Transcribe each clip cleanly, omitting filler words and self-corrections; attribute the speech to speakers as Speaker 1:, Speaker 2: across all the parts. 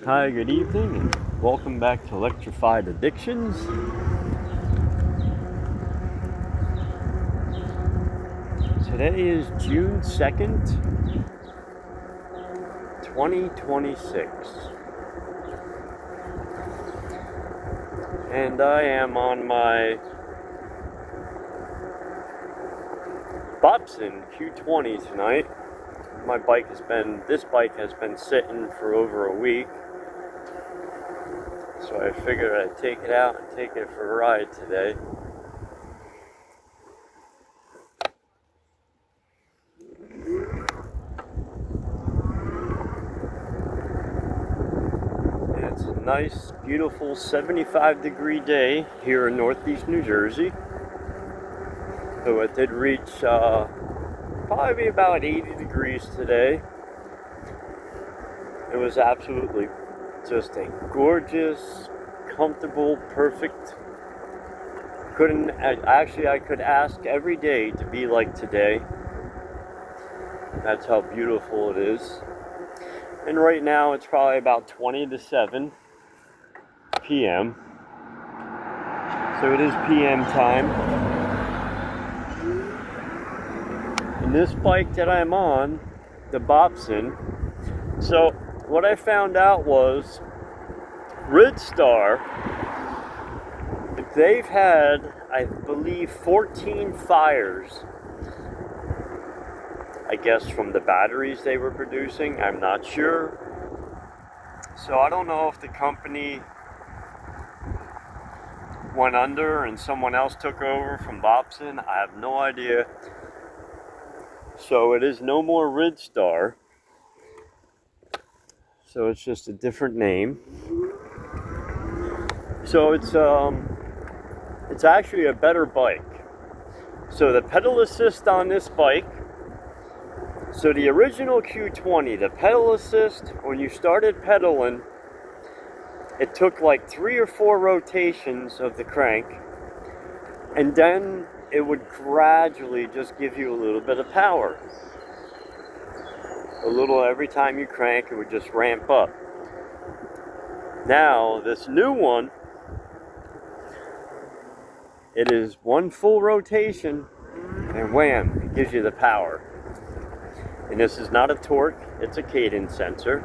Speaker 1: Hi, good evening, and welcome back to Electrified Addictions. Today is June 2nd, 2026, and I am on my Bopzin Q-20 tonight. This bike has been sitting for over a week, so I figured I'd take it out and take it for a ride today. It's a nice, beautiful 75-degree day here in Northeast New Jersey. So it did reach probably about 80 degrees today. It was absolutely just a gorgeous, comfortable, perfect. I could ask every day to be like today. That's how beautiful it is. And right now it's probably about 20 to 7 p.m. So it is p.m. time. And this bike that I'm on, the Bopzin, so what I found out was Ridstar, they've had, I believe, 14 fires, I guess, from the batteries they were producing. I'm not sure. So I don't know if the company went under and someone else took over from Bopzin. I have no idea. So it is no more Ridstar. So it's just a different name. So it's actually a better bike. So the pedal assist on this bike, so the original Q20, the pedal assist, when you started pedaling, it took like 3 or 4 rotations of the crank, and then it would gradually just give you a little bit of power. A little every time you crank, it would just ramp up. Now, this new one, it is 1 full rotation, and wham, it gives you the power. And this is not a torque, it's a cadence sensor.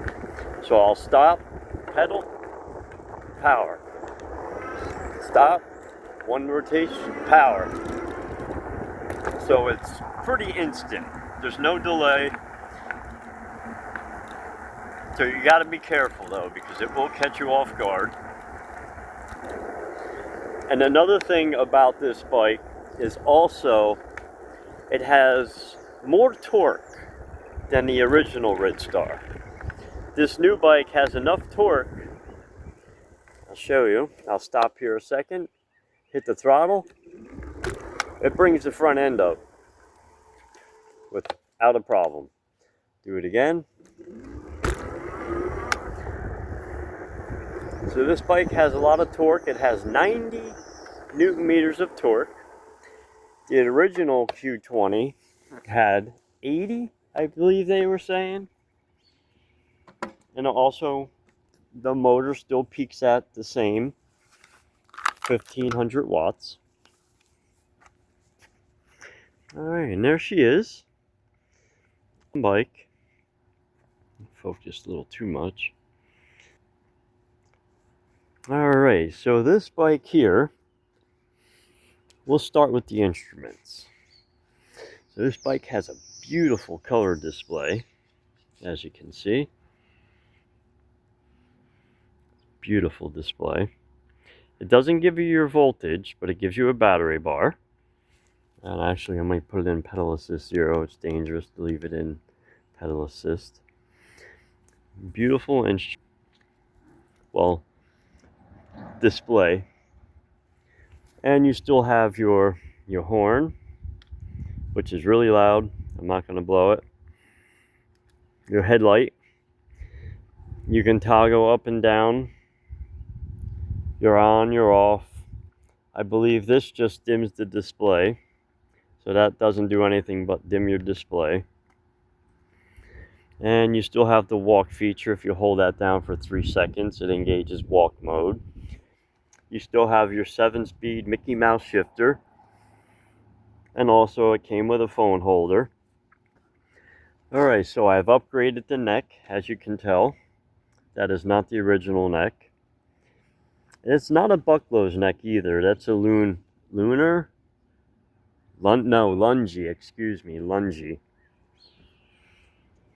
Speaker 1: So I'll stop, pedal, power. Stop, 1 rotation, power. So it's pretty instant. There's no delay. So you got to be careful though, because it will catch you off guard. And another thing about this bike is also it has more torque than the original Ridstar. This new bike has enough torque. I'll show you. I'll stop here a second, hit the throttle. It brings the front end up without a problem. Do it again. So this bike has a lot of torque. It has 90 Newton meters of torque. The original Q20 had 80, I believe they were saying. And also, the motor still peaks at the same 1500 watts. Alright, and there she is. Bike. Focused a little too much. Alright, so this bike here, we'll start with the instruments. So this bike has a beautiful color display, as you can see. Beautiful display. It doesn't give you your voltage, but it gives you a battery bar. And actually I might put it in pedal assist 0. It's dangerous to leave it in pedal assist. Beautiful instrument. Well, display. And you still have your horn, which is really loud. I'm not going to blow it. Your headlight. You can toggle up and down. You're on, you're off. I believe this just dims the display. So that doesn't do anything but dim your display. And you still have the walk feature. If you hold that down for 3 seconds, it engages walk mode. You still have your 7-speed Mickey Mouse shifter. And also it came with a phone holder. Alright, so I've upgraded the neck, as you can tell. That is not the original neck. It's not a bucklo's neck either. That's a lunar? No, lungy, excuse me, lungy.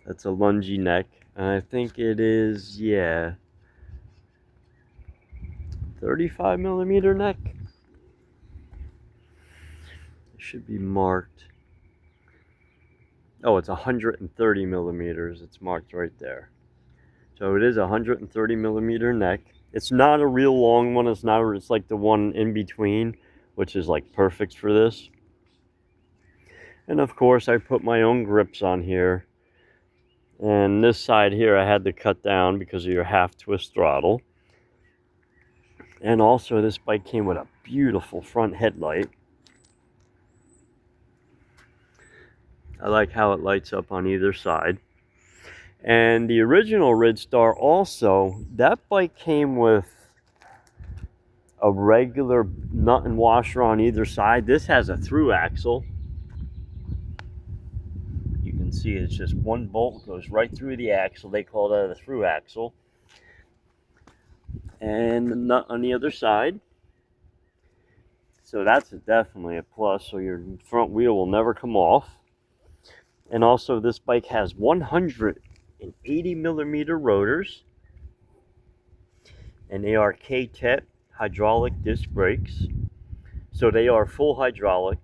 Speaker 1: That's a lungy neck. And I think it is, yeah, 35 millimeter neck. It should be marked. Oh, it's 130 millimeters. It's marked right there. So it is a 130 millimeter neck. It's not a real long one. It's not. It's like the one in between, which is like perfect for this. And of course, I put my own grips on here. And this side here, I had to cut down because of your half twist throttle. And also, this bike came with a beautiful front headlight. I like how it lights up on either side. And the original Ridstar also, that bike came with a regular nut and washer on either side. This has a through axle. You can see it's just one bolt goes right through the axle. They call that a through axle. And the nut on the other side. So that's definitely a plus. So your front wheel will never come off. And also this bike has 180 millimeter rotors. And they are K-TET hydraulic disc brakes. So they are full hydraulic.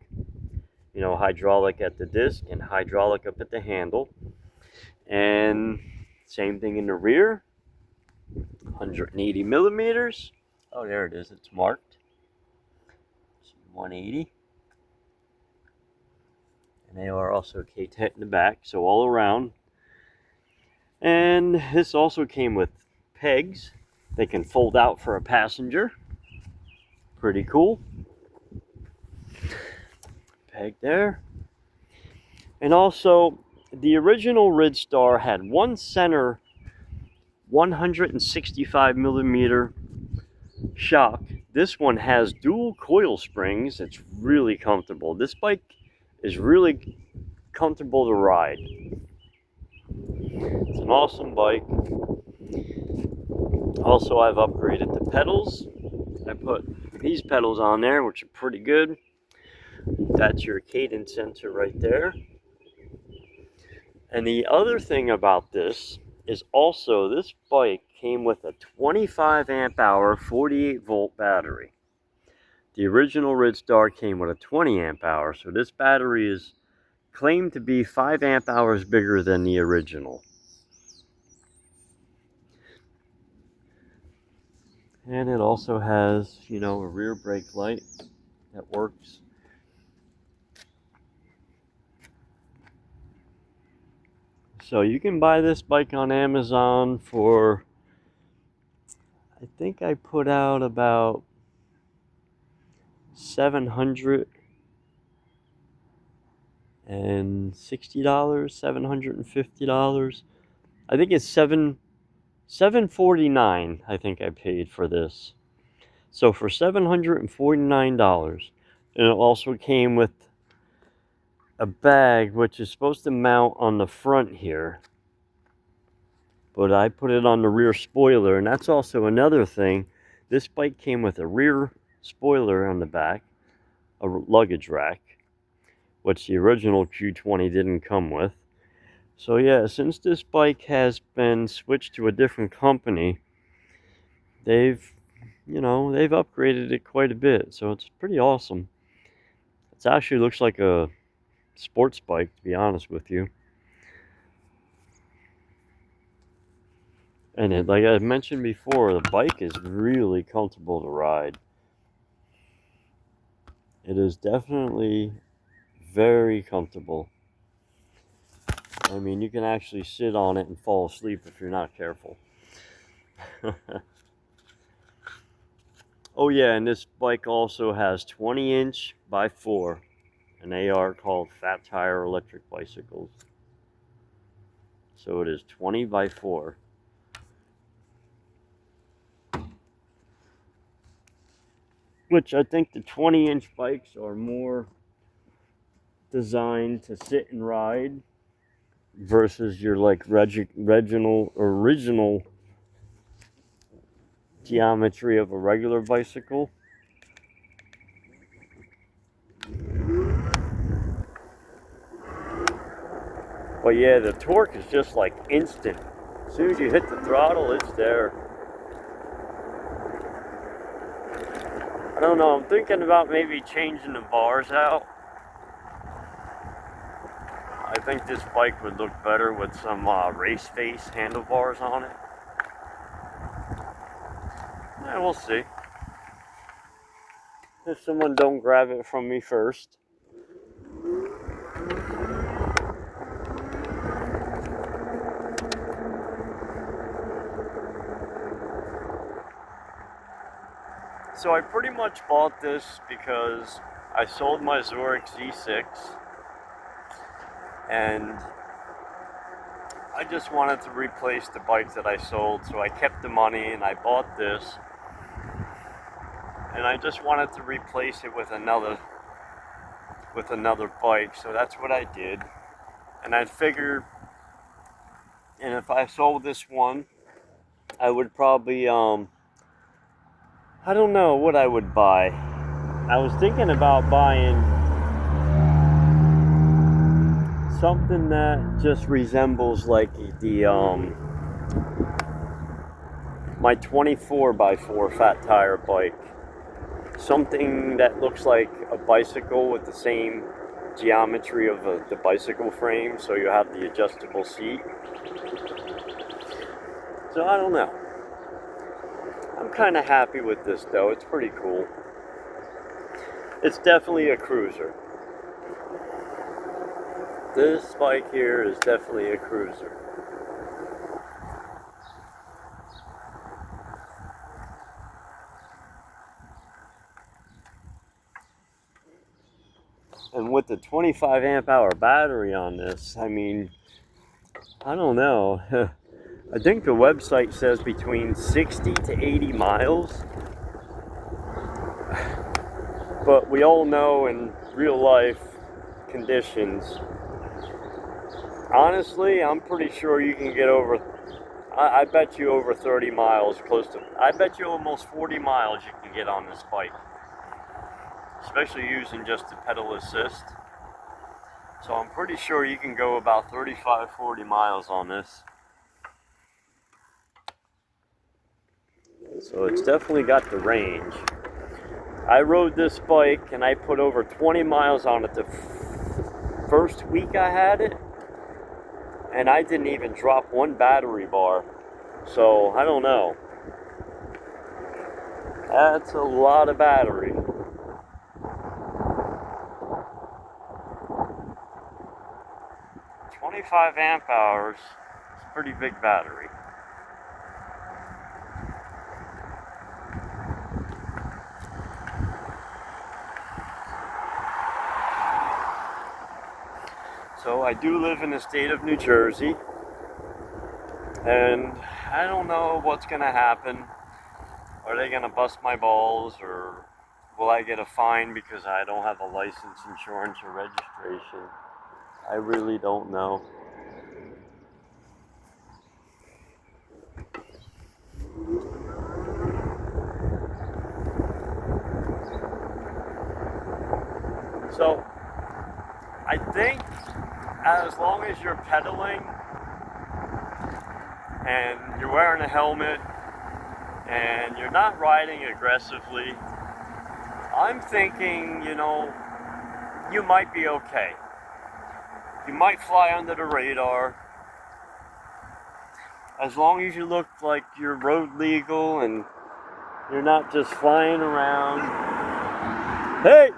Speaker 1: You know, hydraulic at the disc and hydraulic up at the handle. And same thing in the rear. 180 millimeters. Oh, there it is. It's marked. 180. And they are also K-TET in the back, so all around. And this also came with pegs. They can fold out for a passenger. Pretty cool. Peg there. And also, the original Ridstar had one center 165 millimeter shock. This one has dual coil springs. It's really comfortable. This bike is really comfortable to ride. It's an awesome bike. Also, I've upgraded the pedals. I put these pedals on there, which are pretty good. That's your cadence sensor right there. And the other thing about this is also this bike came with a 25 amp hour 48 volt battery. The original Ridstar came with a 20 amp hour, so this battery is claimed to be 5 amp hours bigger than the original. And it also has, you know, a rear brake light that works. So you can buy this bike on Amazon for, I think I put out about $760, $750. I think it's $749. I think I paid for this. So for $749, and it also came with a bag which is supposed to mount on the front here, but I put it on the rear spoiler. And that's also another thing. This bike came with a rear spoiler on the back, a luggage rack, which the original Q-20 didn't come with. So yeah, since this bike has been switched to a different company, they've upgraded it quite a bit. So it's pretty awesome. It actually looks like a sports bike, to be honest with you. And it, like I mentioned before, the bike is really comfortable to ride. It is definitely very comfortable. I mean, you can actually sit on it and fall asleep if you're not careful. Oh yeah, and this bike also has 20-inch by 4, and they are called fat tire electric bicycles. So it is 20 by 4. Which I think the 20-inch bikes are more designed to sit and ride versus your like original geometry of a regular bicycle. But yeah, the torque is just like instant. As soon as you hit the throttle, it's there. I don't know, I'm thinking about maybe changing the bars out. I think this bike would look better with some race face handlebars on it. Yeah, we'll see. If someone don't grab it from me first. So I pretty much bought this because I sold my Zurich Z6 and I just wanted to replace the bike that I sold, so I kept the money and I bought this, and I just wanted to replace it with another bike, so that's what I did. And I figured, and if I sold this one, I would probably I don't know what I would buy. I was thinking about buying something that just resembles like the my 24 by 4 fat tire bike. Something that looks like a bicycle with the same geometry of the bicycle frame, so you have the adjustable seat. So I don't know. I'm kind of happy with this though. It's pretty cool. It's definitely a cruiser. This bike here is definitely a cruiser. And with the 25 amp hour battery on this, I mean, I don't know. I think the website says between 60 to 80 miles. But we all know in real life conditions, honestly, I'm pretty sure you can get over, I bet you over 30 miles, I bet you almost 40 miles you can get on this bike. Especially using just the pedal assist. So I'm pretty sure you can go about 35, 40 miles on this. So it's definitely got the range. I rode this bike and I put over 20 miles on it the first week I had it. And I didn't even drop one battery bar. So I don't know. That's a lot of battery. 25 amp hours is a pretty big battery. So I do live in the state of New Jersey, and I don't know what's going to happen. Are they going to bust my balls, or will I get a fine because I don't have a license, insurance, or registration? I really don't know. So I think as long as you're pedaling and you're wearing a helmet and you're not riding aggressively, I'm thinking, you know, you might be okay. You might fly under the radar. As long as you look like you're road legal and you're not just flying around. Hey!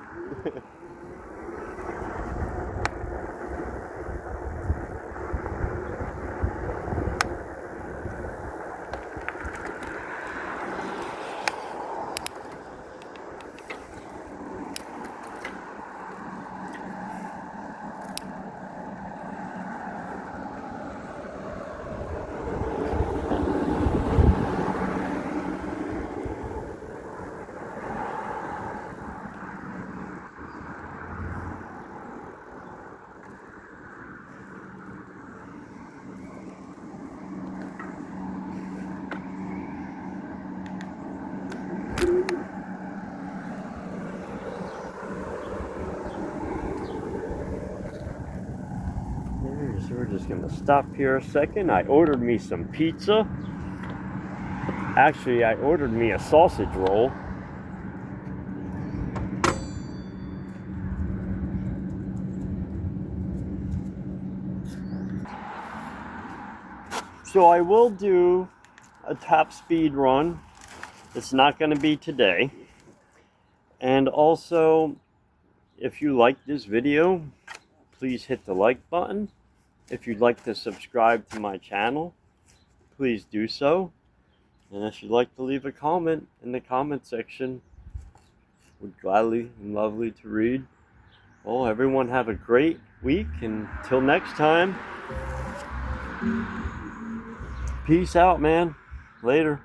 Speaker 1: just gonna stop here a second. I ordered me some pizza. Actually, I ordered me a sausage roll. So I will do a top speed run. It's not going to be today. And also, if you like this video, please hit the like button. If you'd like to subscribe to my channel, please do so. And if you'd like to leave a comment in the comment section, would gladly and lovely to read. Well, everyone have a great week. Until next time, peace out, man. Later.